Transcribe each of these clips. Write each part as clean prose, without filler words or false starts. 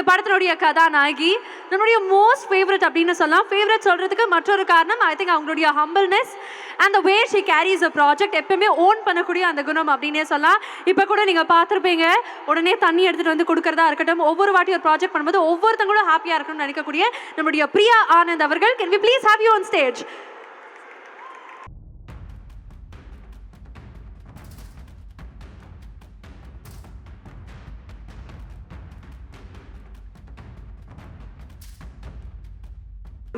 படத்தினுடைய கதாநாயகி நம்மளுடைய மோஸ்ட் ஃபேவரட் அப்படின்னு சொல்லலாம். ஃபேவரட் சொல்கிறதுக்கு மற்றொரு காரணம் ஐ திங்க் அவங்களுடைய humbleness and the way she carries a project எப்பவுமே ஓன் பண்ணக்கூடிய அந்த குணம் அப்படின்னே சொல்லலாம். இப்போ கூட நீங்கள் பார்த்துருப்பீங்க, உடனே தண்ணி எடுத்துகிட்டு வந்து கொடுக்குறதா இருக்கட்டும், ஒவ்வொரு வாட்டி ஒரு ப்ராஜெக்ட் பண்ணும்போது ஒவ்வொருத்தங்களும் ஹாப்பியாக இருக்கணும்னு நினைக்கக்கூடிய நம்முடைய பிரியா ஆனந்த் அவர்கள். Can we please have you on stage?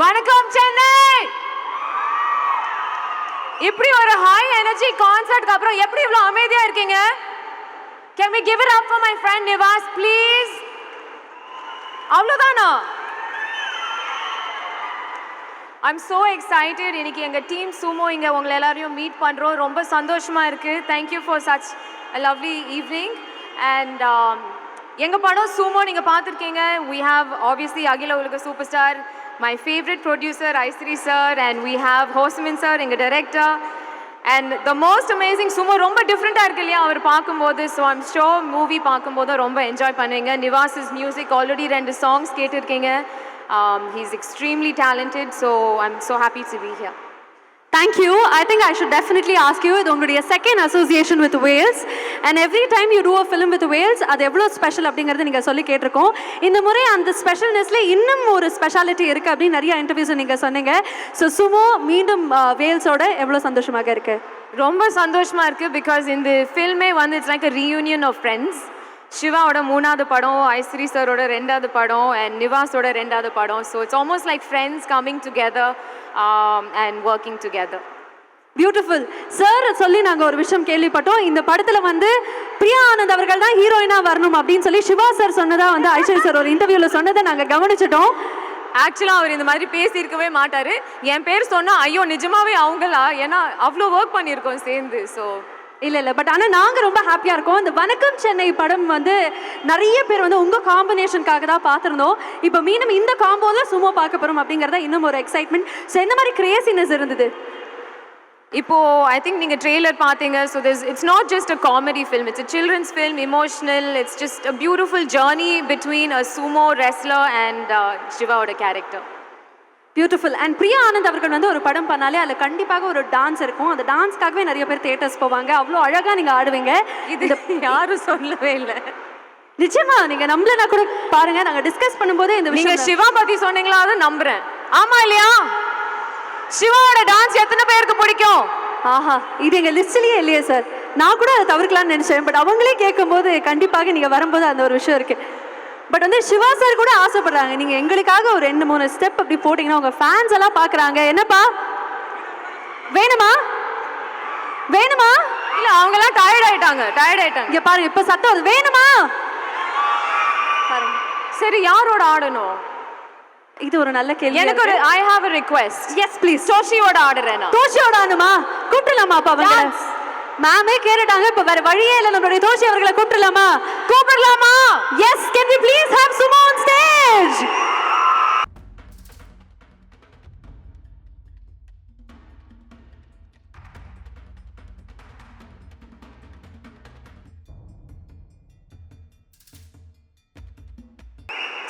வணக்கம் சென்னை. இப்படி ஒரு ஹை எனர்ஜி கான்சர்ட்க்கு அப்புறம் எப்படி இவ்வளவு அமைதியா இருக்கீங்க? Can we give it up for my friend Nivas please? அவ்வளவுதானா? I'm so excited. இன்னைக்கு எங்க டீம் சுமோ இங்க உங்களை எல்லாரையும் மீட் பண்றோம். ரொம்ப சந்தோஷமா இருக்கு. Thank you for such a lovely evening. And எங்க படம் சுமோ நீங்க பார்த்திருக்கீங்க. We have obviously அகில உலக super star, my favorite producer Aisri sir, and we have Hosemin sir, எங்க director, and the most amazing sumo ரொம்ப டிஃப்ரெண்டா இருக்கு இல்லையா அவர் பார்க்கும்போது. so I'm sure மூவி பார்க்கும்போது ரொம்ப என்ஜாய் பண்ணுவீங்க. நிவாஸ் மியூசிக் ஆல்ரெடி 2 songs கேட்டிருக்கீங்க. He's extremely talented, so I'm so happy to be here. Thank you. I think I should definitely ask you, இது உங்களுடைய second association with Vels and every time you do a film with Vels அது எவ்வளோ special அப்படிங்கிறது நீங்கள் சொல்லி கேட்டிருக்கோம். இந்த முறை அந்த ஸ்பெஷல்னஸ்ல இன்னும் ஒரு ஸ்பெஷாலிட்டி இருக்குது அப்படின்னு நிறைய இன்டர்வியூஸ் நீங்கள் சொன்னீங்க. ஸோ சுமோ மீண்டும் வேல்ஸோட எவ்வளோ சந்தோஷமாக இருக்கு? ரொம்ப சந்தோஷமா இருக்கு. பிகாஸ் இந்த ஃபில்மே வந்து it's like a reunion of friends. சிவாவோட 3வது படம், ஐஸ்ரீ சரோட 2வது படம், அண்ட் நிவாஸோட 2வது படம். So it's almost like friends coming together and working together. Beautiful sir. சொல்லி நாங்கள் ஒரு விஷயம் கேள்விப்பட்டோம், இந்த படத்தில் வந்து பிரியா ஆனந்த் அவர்கள் தான் ஹீரோயினாக வரணும் அப்படின்னு சொல்லி சிவா சார் சொன்னதா வந்து ஐஸ்வர்யா சார் ஒரு இன்டர்வியூவில் சொன்னதை நாங்கள் கவனிச்சிட்டோம். ஆக்சுவலாக அவர் இந்த மாதிரி பேசியிருக்கவே மாட்டார். என் பேர் சொன்னால் ஐயோ நிஜமாவே அவங்களா, ஏன்னா அவ்வளோ ஒர்க் பண்ணியிருக்கோம் சேர்ந்து. ஸோ இல்லை பட் ஆனால் நாங்கள் ரொம்ப ஹாப்பியாக இருக்கோம். இந்த வணக்கம் சென்னை படம் வந்து நிறைய பேர் வந்து உங்கள் காம்பினேஷனுக்காக தான் பார்த்துருந்தோம். இப்போ மீண்டும் இந்த காம்போவில் சும்மா பார்க்க போகிறோம் அப்படிங்கிறத இன்னும் ஒரு எக்ஸைட்மெண்ட். ஸோ எந்த மாதிரி கிரேசினஸ் இருந்தது? இப்போ ஐ திங்க் நீங்கள் ட்ரெய்லர் பார்த்தீங்க. So it's not just a comedy film, it's a children's film, emotional. It's just a beautiful journey between a sumo wrestler and சிவாவோட character. Beautiful. And Priya Anand அவர்கள் வந்து ஒரு படம் பண்ணாலே அதில் கண்டிப்பாக ஒரு டான்ஸ் இருக்கும். அந்த டான்ஸ்க்காகவே நிறைய பேர் தியேட்டர்ஸ் போவாங்க. அவ்வளோ அழகாக நீங்கள் ஆடுவீங்க. இது யாரும் சொல்லவே இல்லை. நிச்சயமா நீங்கள் நம்மளனா கூட பாருங்க, நாங்கள் டிஸ்கஸ் பண்ணும்போதே இந்த விஷயம் சிவா பற்றி சொன்னீங்களா, அதை நம்புறேன். ஆமா இல்லையா? சிவாவோட டான்ஸ் எத்தனை பேருக்கு பிடிக்கும்? ஆஹா, இது எங்கள் லிஸ்ட்லேயே இல்லையே சார். நான் கூட அதை தவிர்க்கலாம்னு நினச்சேன். பட் அவங்களே கேட்கும்போது கண்டிப்பாக நீங்கள் வரும்போது அந்த ஒரு விஷயம் இருக்குது. பட் வந்து சிவா சார் கூட ஆசைப்படுறாங்க, நீங்கள் எங்களுக்காக ஒரு 2-3 ஸ்டெப் அப்படி போட்டிங்கன்னா உங்கள் ஃபேன்ஸ் எல்லாம் பார்க்குறாங்க. என்னப்பா வேணுமா வேணுமா? இல்லை அவங்கெல்லாம் டயர்ட் ஆயிட்டாங்க. இங்கே பாருங்க, இப்போ சத்தம் அது வேணுமா பாருங்க. சரி, யாரோட ஆடணும்? இது ஒரு நல்ல கேள்வி. எனக்கு ஒரு I have a request. Yes please. தோஷியோட ஆடுறேனா? தோஷியோட ஆடணுமா? கூப்பிடலாமா அப்பா? அவங்க மேமே கேட்டுட்டாங்க. இப்போ வேற வழியே இல்லை, நம்மளுடைய தோஷி அவர்களை கூப்பிடலாமா? Yes. Can we please have Sumo on stage?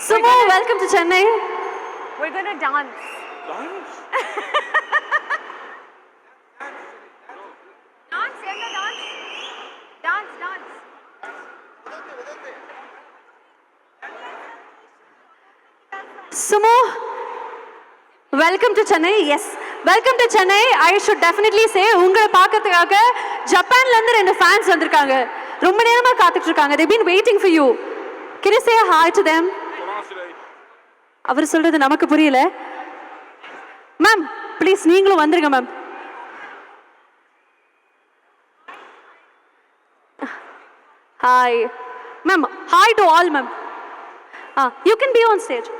Sumo, welcome to Chennai. We're going to dance. Dance? Dance, என்ன dance? Dance. Sumo, welcome to Chennai. Yes, welcome to Chennai. I should definitely say, உங்களை பார்க்கறதுக்காக ஜப்பான்ல இருந்து 2 fans வந்திருக்காங்க. ரொம்ப நேரமா காத்துட்டு இருக்காங்க. They've been waiting for you. Can you say hi to them? அவர் சொல்றது நமக்கு புரியல. மேம் ப்ளீஸ் நீங்களும் வந்துருங்க ma'am. Hi ma'am. Hi to all ma'am. You can be on stage.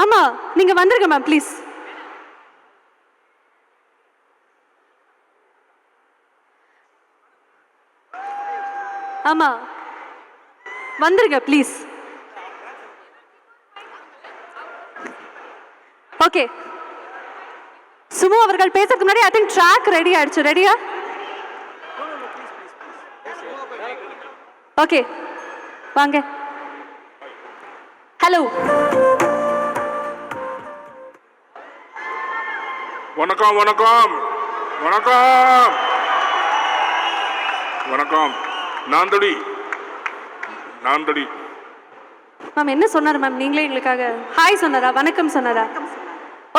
ஆமா, நீங்க வந்துருங்க மேம் ப்ளீஸ். ஆமா வந்துருங்க ப்ளீஸ். ஓகே, சுமோ அவர்கள் பேசுறதுக்கு முன்னாடி ஐ திங்க் ட்ராக் ரெடி ஆயிடுச்சு. ரெடியா? ஓகே, வாங்க. ஹலோ. வணக்கம் வணக்கம் வணக்கம் வணக்கம். நாந்தடி மேம் என்ன சொன்னார் மேம்? நீங்களே எங்களுக்காக ஹாய் சொன்னாரா, வணக்கம் சொன்னாரா?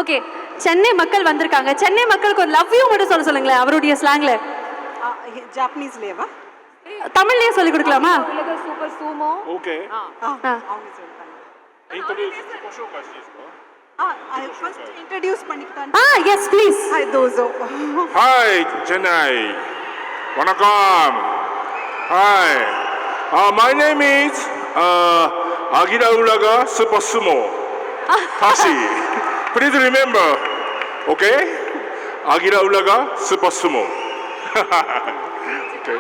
ஓகே, சென்னை மக்கள் வந்திருக்காங்க. சென்னை மக்களுக்கு ஒரு லவ் யூ மட்டும் சொல்லுங்களேன் அவருடைய ஸ்லாங்ல. ஜாப்பனீஸ்லயேவா? தமிழ்லயே சொல்லி கொடுக்கலாமா? உலக சூப்பர் சூமோ. ஓகே. அவங்க சொல்றாங்க. ஃபர்ஸ்ட் இன்ட்ரோ듀ce பண்ணிக்கிட்டான். Yes please. ஹாய் தோசோ. ஹாய் சென்னை. வணக்கம். Hi. My name is Agira Ulaga Super Sumo. Tashi. Please remember. Okay? Agira Ulaga Super Sumo. Okay.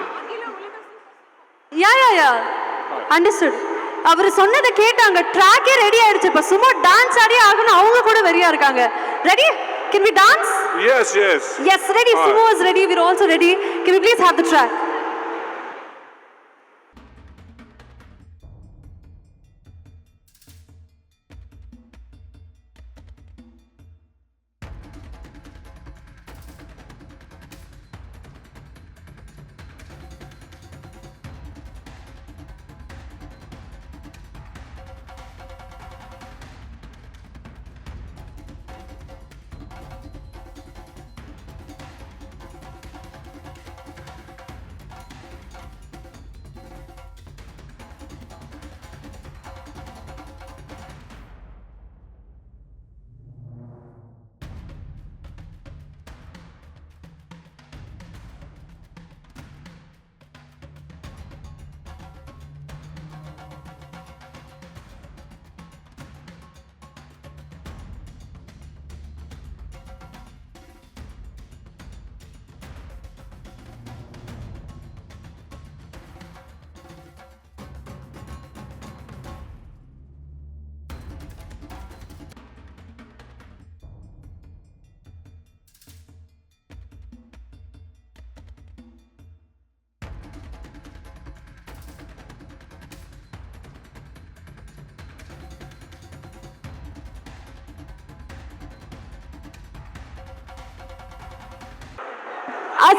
Yeah understood. அவர் சொன்னதை கேட்டாங்க. ட்ராக்கே ரெடி ஆயிடுச்சு. இப்ப சும்மா டான்ஸ் ஆடி ஆகணும். அவங்க கூட வெறியா இருக்காங்க. Ready? Can we dance? Yes. Yes, ready. Sumo is ready. We're also ready. Can we please have the track?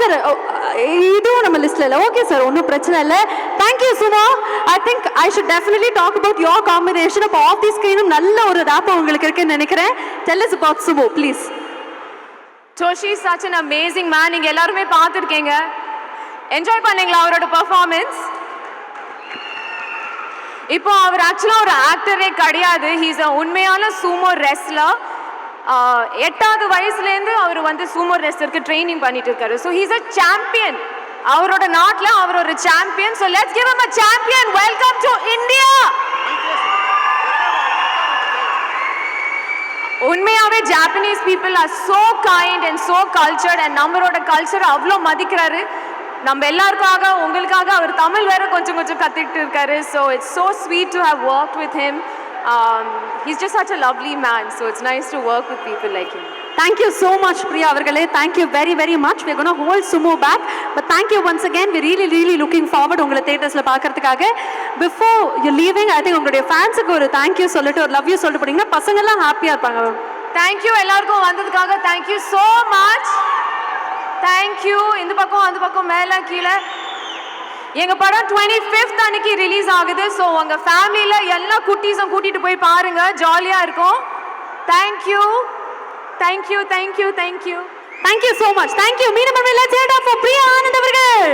Sir இதுவும் நம்ம லிஸ்ட்ல இல்லை. ஓகே சார், ஒன்றும் பிரச்சனை இல்லை. தேங்க்யூ சுமா. I think I should definitely talk about your combination. அப்போ off the ஸ்க்ரீனும் நல்ல ஒரு ரேப் உங்களுக்கு இருக்குன்னு நினைக்கிறேன். Tell us about Sumo please. Toshi is such an amazing man. நீங்க எல்லாருமே பார்த்துருக்கீங்க. என்ஜாய் பண்ணீங்களா அவரோட பெர்ஃபார்மன்ஸ்? இப்போ அவர் ஆக்சுவலா ஒரு ஆக்டரே கிடையாது. ஹீஸ் அ உண்மையான சூமோ ரெஸ்லர். 8வது வயசுலேருந்து அவர் வந்து சூமோ ரெஸ்லருக்கு ட்ரைனிங் பண்ணிட்டு இருக்காரு. So he's a champion. அவரோட நாட்டில் அவர் ஒரு சாம்பியன். So let's give him a champion. Welcome to India. உண்மையாவே Japanese people are so kind and so cultured and நம்மளோட கல்ச்சர் அவ்வளோ மதிக்கிறாரு. நம்ம எல்லாருக்காக உங்களுக்காக அவர் தமிழ் வேற கொஞ்சம் கற்றுக்கிட்டு இருக்காரு. So it's so sweet to have work with him. He's just such a lovely man, so it's nice to work with people like him. Thank you so much, Priya avargale. Thank you very, very much. We're going to hold Sumo back, but thank you once again. We're really, really looking forward ungala theaters la paakradhukkaga. Before you're leaving, I think ungalde fans ku oru thank you solittu or love you solittu podinga pasanga ella happy ah irupanga. Thank you ellarkum vandadukkaga. Thank you so much. Thank you. இந்த பக்கம் அந்த பக்கம் மேல கீழ. எங்க படம் 25th அன்னைக்கு release ஆகுது. ஸோ உங்க ஃபேமிலியில எல்லா குட்டீஸும் கூட்டிட்டு போய் பாருங்க. ஜாலியா இருக்கும். Thank you thank you thank you thank you Thank you so much. Thank you. Meena Marvel, let's hear it up for Priya Anand avargal.